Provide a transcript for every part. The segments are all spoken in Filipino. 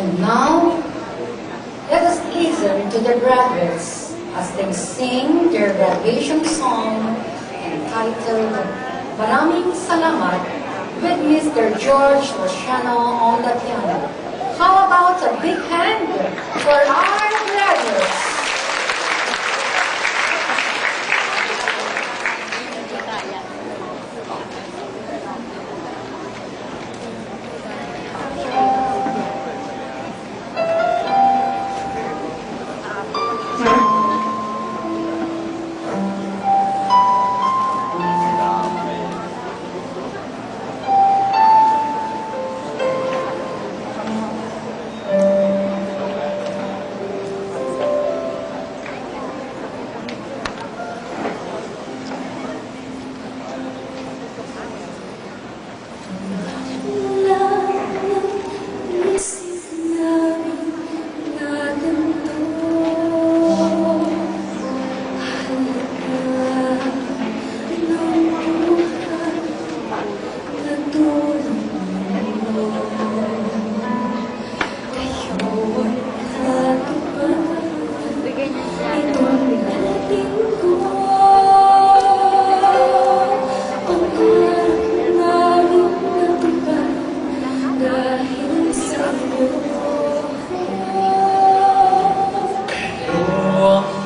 And now, let us listen to the brothers as they sing their graduation song entitled Maraming Salamat with Mr. George Luciano on the piano. How about a big hand for our brothers?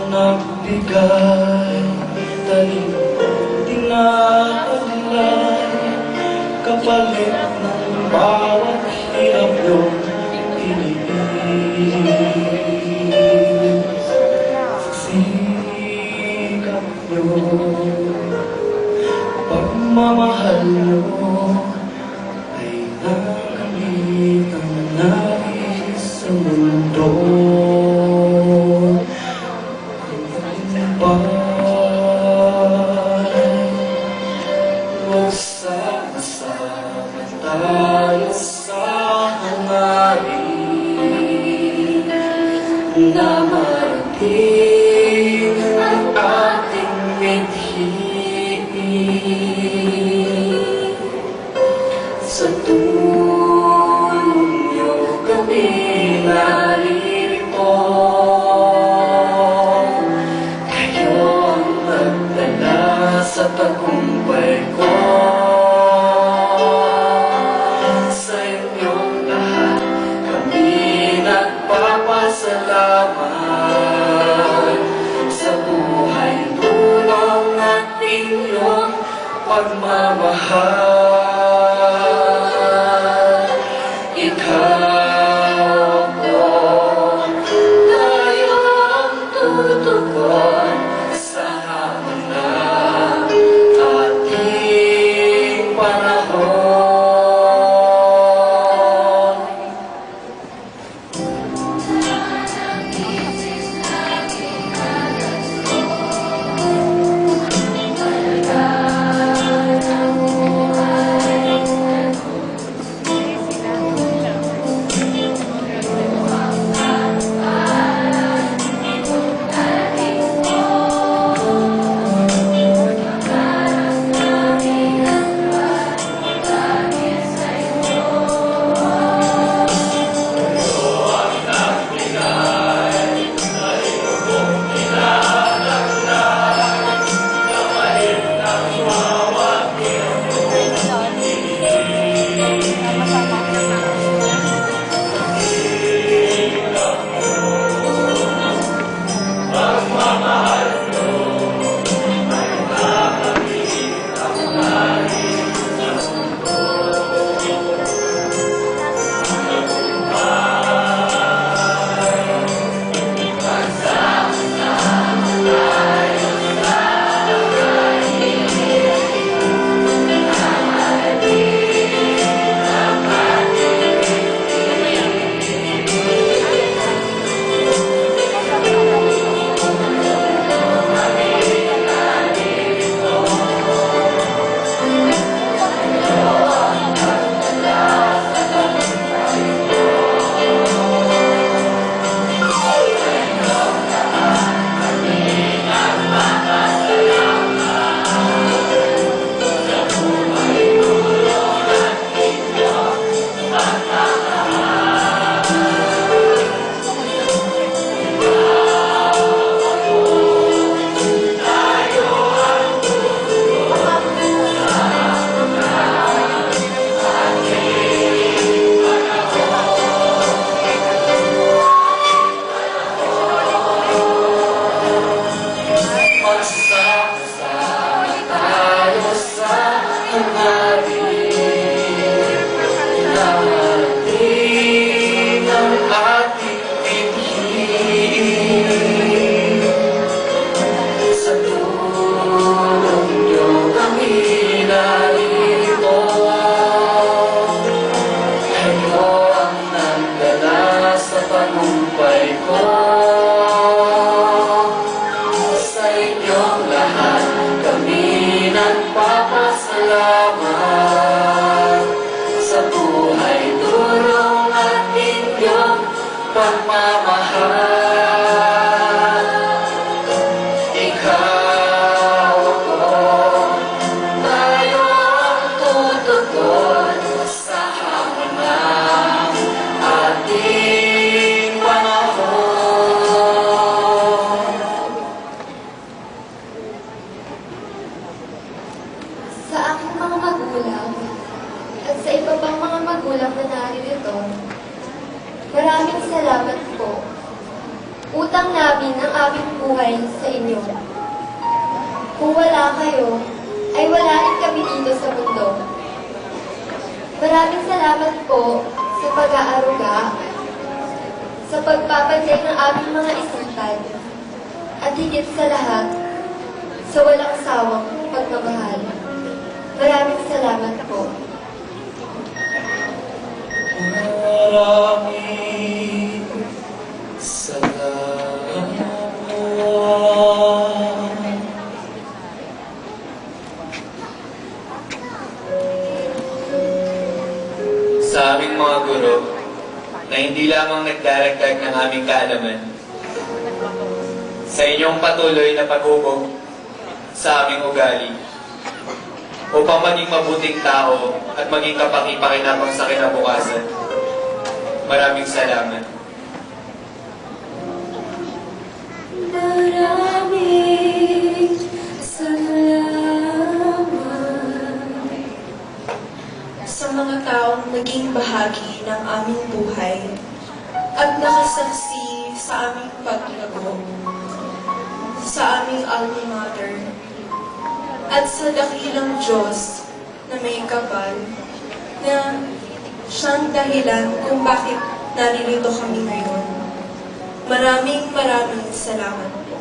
Nagbigay, talim, tinataglay, kapalit ng bawat hirap yung inibig. Sikap nyo, pagmamahal nyo, ay nakamit ang nais sa mundo. Magsama-sama tayo sa hangarin na marating ang ating midhip. Sa tulong niyo kami narito, sa tagumpay ko. Sa inyong lahat kami nagpapasalamat sa namin ang aming buhay sa inyo. Kung wala kayo, ay wala rin kami dito sa mundo. Maraming salamat po sa pag-aaruga, sa pagpapansay ng aming mga isipan, at higit sa lahat, sa walang sawang pagmamahal. Maraming salamat po. Maraming salamat. Sa aming mga guro, na hindi lamang nagdaragdag ng aming kaalaman, sa inyong patuloy na paghubog sa aming ugali, upang maging mabuting tao at maging kapaki-pakinabang sa kinabukasan. Maraming salamat. Maraming salamat sa mga taong naging bahagi ng aming buhay at nakasaksi sa aming paglago, sa aming alma mater, at sa dakilang Diyos na may kapal na siyang dahilan kung bakit naririto kami ngayon. Maraming salamat po.